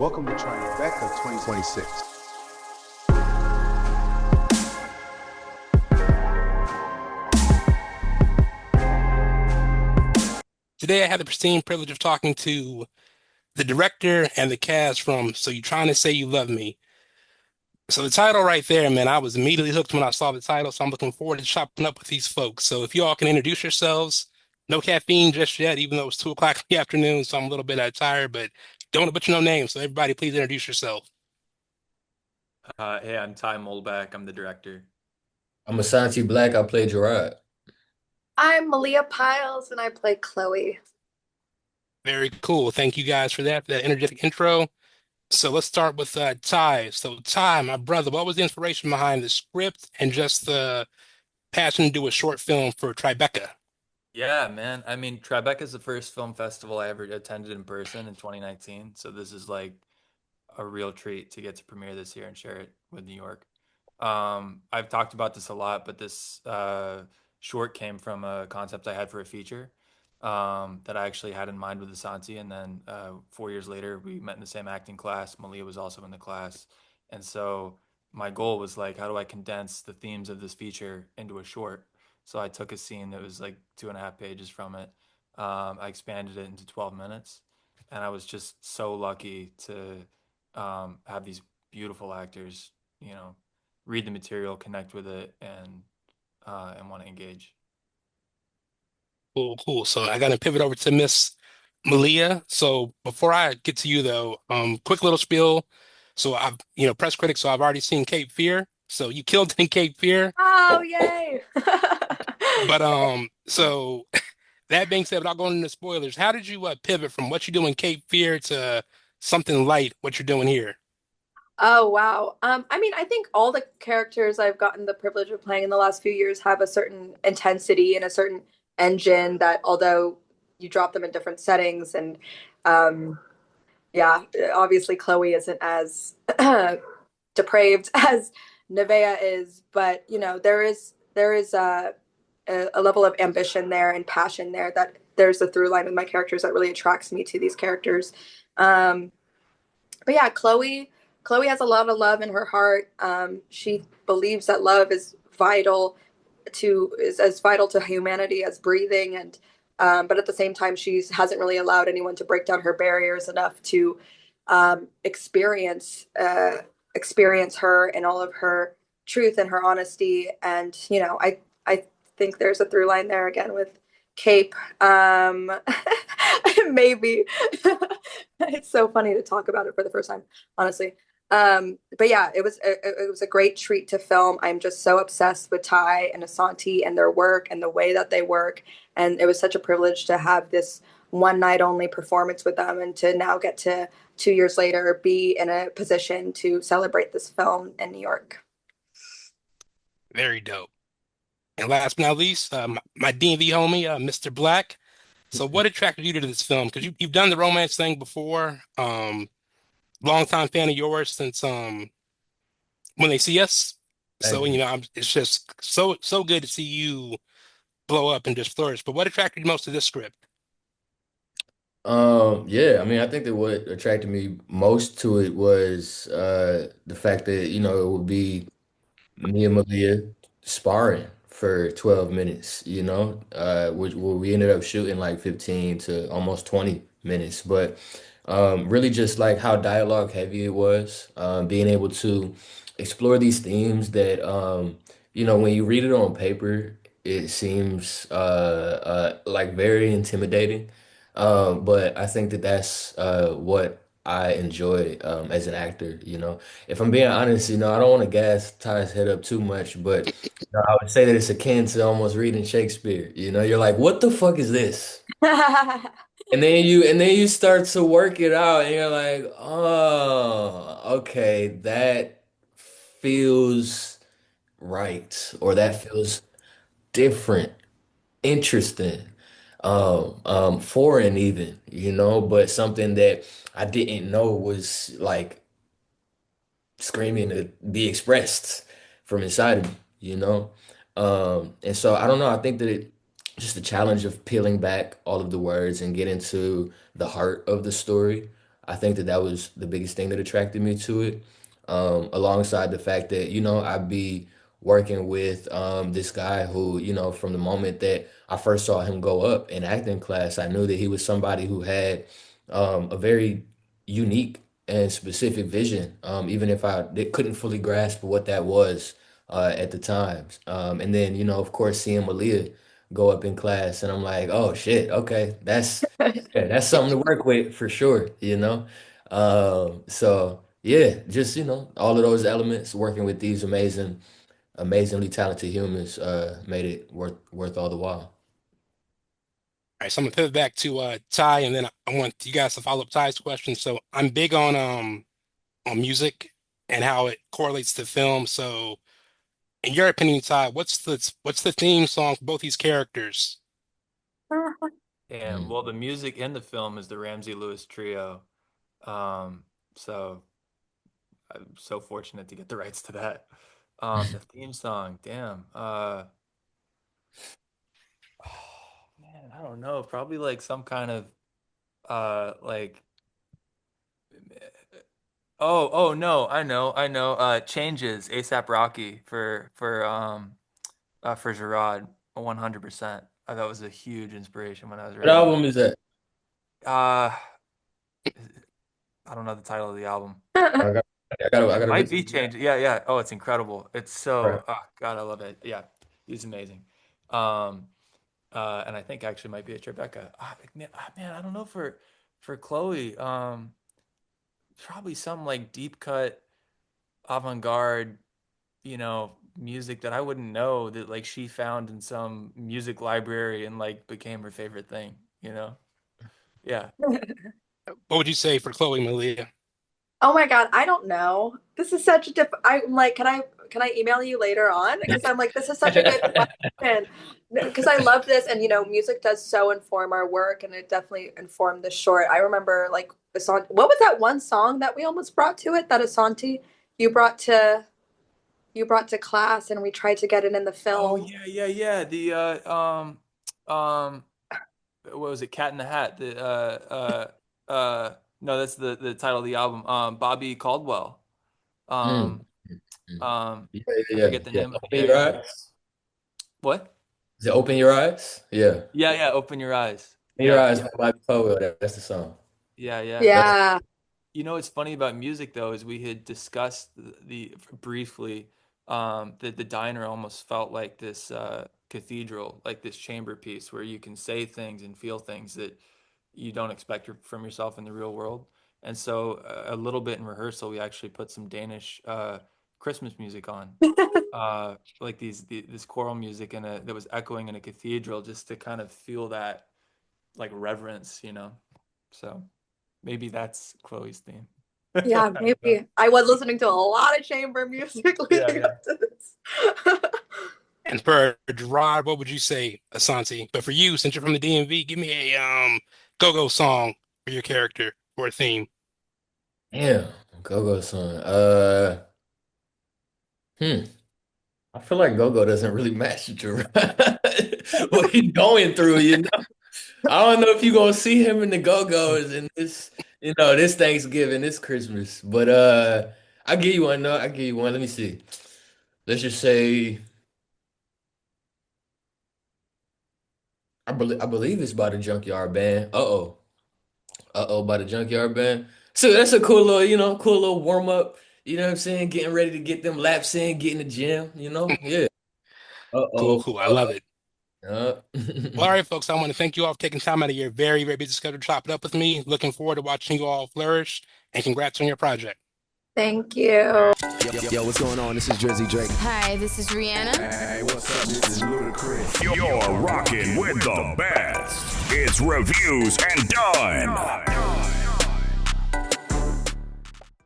Welcome to Tribeca 2026. Today, I had the pristine privilege of talking to the director and the cast from So You Trying to Say You Love Me. So the title right there, man, I was immediately hooked when I saw the title. So I'm looking forward to chopping up with these folks. So if you all can introduce yourselves, no caffeine just yet, even though it's 2 o'clock in the afternoon, so I'm a little bit tired, but don't want to butcher no names. So everybody, please introduce yourself. Hey, I'm Ty Molbak. I'm the director. I'm Asante Blackk. I play Gerard. I'm Malia Pyles and I play Chloe. Very cool. Thank you guys for that energetic intro. So let's start with Ty. So Ty, my brother, what was the inspiration behind the script and just the passion to do a short film for Tribeca? Yeah, man. I mean, Tribeca is the first film festival I ever attended in person in 2019. So this is like a real treat to get to premiere this year and share it with New York. I've talked about this a lot, but this short came from a concept I had for a feature that I actually had in mind with Asante. And then 4 years later, we met in the same acting class. Malia was also in the class. And so my goal was like, how do I condense the themes of this feature into a short? So I took a scene that was like 2.5 pages from it. I expanded it into 12 minutes. And I was just so lucky to have these beautiful actors, you know, read the material, connect with it, and want to engage. Cool, cool. So I got to pivot over to Miss Malia. So before I get to you though, quick little spiel. So I've, press critic, so I've already seen Cape Fear. So you killed in Cape Fear. Oh, yay! But so that being said, without going into spoilers, how did you pivot from what you do in Cape Fear to something light, what you're doing here? Oh, wow. I mean, I think all the characters I've gotten the privilege of playing in the last few years have a certain intensity and a certain engine that although you drop them in different settings and um yeah, obviously Chloe isn't as depraved as Nevea is, but there is a level of ambition there and passion there that there's a through line with my characters that really attracts me to these characters. Um, but yeah, Chloe has a lot of love in her heart. She believes that love is as vital to humanity as breathing, and but at the same time, she hasn't really allowed anyone to break down her barriers enough to experience her in all of her truth and her honesty. And I think there's a through line there again with Cape. Maybe it's so funny to talk about it for the first time, honestly. But yeah, it was a great treat to film. I'm just so obsessed with Ty and Asante and their work and the way that they work. And it was such a privilege to have this one night only performance with them and to now get to 2 years later be in a position to celebrate this film in New York. Very dope. And last but not least, my D&V homie, Mr. Black. So what attracted you to this film? Because you've done the romance thing before. Longtime fan of yours since When They See Us. So, Thank you. it's just so good to see you blow up and just flourish. But what attracted you most to this script? Yeah, I mean, I think that what attracted me most to it was the fact that, it would be me and Malia sparring for 12 minutes, which where we ended up shooting like 15 to almost 20 minutes. But really just like how dialogue heavy it was, being able to explore these themes that, when you read it on paper, it seems like very intimidating. But I think that that's what I enjoy as an actor, if I'm being honest, I don't want to gas Ty's head up too much, but I would say that it's akin to almost reading Shakespeare. You're like, what the fuck is this? And then you start to work it out, and you're like, oh, okay, that feels right, or that feels different, interesting, foreign even, but something that I didn't know was like screaming to be expressed from inside of me, you know? And so I don't know, I think that just the challenge of peeling back all of the words and getting to the heart of the story, I think that was the biggest thing that attracted me to it, alongside the fact that, I'd be working with this guy who, from the moment that I first saw him go up in acting class, I knew that he was somebody who had a very unique and specific vision, even if couldn't fully grasp what that was at the times. And then, of course, seeing Malia go up in class, and I'm like, oh shit, okay, that's something to work with for sure. So yeah, just all of those elements working with these amazingly talented humans made it worth all the while. All right, so I'm gonna pivot back to Ty, and then I want you guys to follow up Ty's question. So I'm big on music and how it correlates to film. So in your opinion, Ty, what's the theme song for both these characters? And well, the music in the film is the Ramsey Lewis trio. So I'm so fortunate to get the rights to that. The theme song, damn. Oh, man, I don't know. Probably like some kind of like oh no, I know. Changes ASAP Rocky for Gerard 100%. That was a huge inspiration when I was What writing. album is that? Uh I don't know the title of the album. I got It might listen be to Change. Yeah. Oh, it's incredible. It's that. Right. so, oh God, I love it. Yeah, he's amazing. Um, and I think actually might be a Tribeca. Man, I don't know for Chloe. Probably some like deep cut, avant-garde, music that I wouldn't know that like she found in some music library and like became her favorite thing. Yeah. What would you say for Chloe Malia? Oh my God, I don't know. This is such a I'm like, can I email you later on? Because I'm like, this is such a good question. Because I love this, and music does so inform our work, and it definitely informed the short. I remember like what was that one song that we almost brought to it? That Asante you brought to class, and we tried to get it in the Oh film. yeah. The what was it? Cat in the Hat. No, that's the title of the album. Bobby Caldwell. Mm, Um, mm. Yeah, I yeah, forget the yeah. name of. Open Yeah, Your yeah. Eyes. What? Is it Open Your Eyes? Yeah. Yeah. Open Your eyes. Open Your Yeah, Eyes by Bobby Caldwell. That's the song. yeah. That's Yeah. What's funny about music though is we had discussed the briefly that the diner almost felt like this cathedral, like this chamber piece where you can say things and feel things that you don't expect from yourself in the real world. And so a little bit in rehearsal, we actually put some Danish Christmas music on, like this choral music that was echoing in a cathedral, just to kind of feel that like reverence. So maybe that's Chloe's theme. Yeah, maybe. I was listening to a lot of chamber music leading up to this. And for Gerard, what would you say, Asante? But for you, since you're from the DMV, give me a go-go song for your character or a theme. Damn. Go-Go song. Hmm. I feel like Go-Go doesn't really match Gerard. What he's going through. I don't know if you're gonna see him in the Go-Go's in this Thanksgiving, this Christmas. But I'll give you one. No, I'll give you one. Let me see. Let's just say I believe it's by the Junkyard Band. Uh-oh. Uh-oh, by the Junkyard Band. So that's a cool little, cool little warm up. You know what I'm saying? Getting ready to get them laps in, get in the gym. Yeah. Uh-oh. Cool. I love it. Uh, Well, all right, folks, I want to thank you all for taking time out of your very, very busy schedule to chop it up with me. Looking forward to watching you all flourish, and congrats on your project. Thank you. Yo, what's going on? This is Drizzy Drake. Hi, this is Rihanna. Hey, what's up? This is Ludacris. You're rocking with the best. It's Reviews and Done.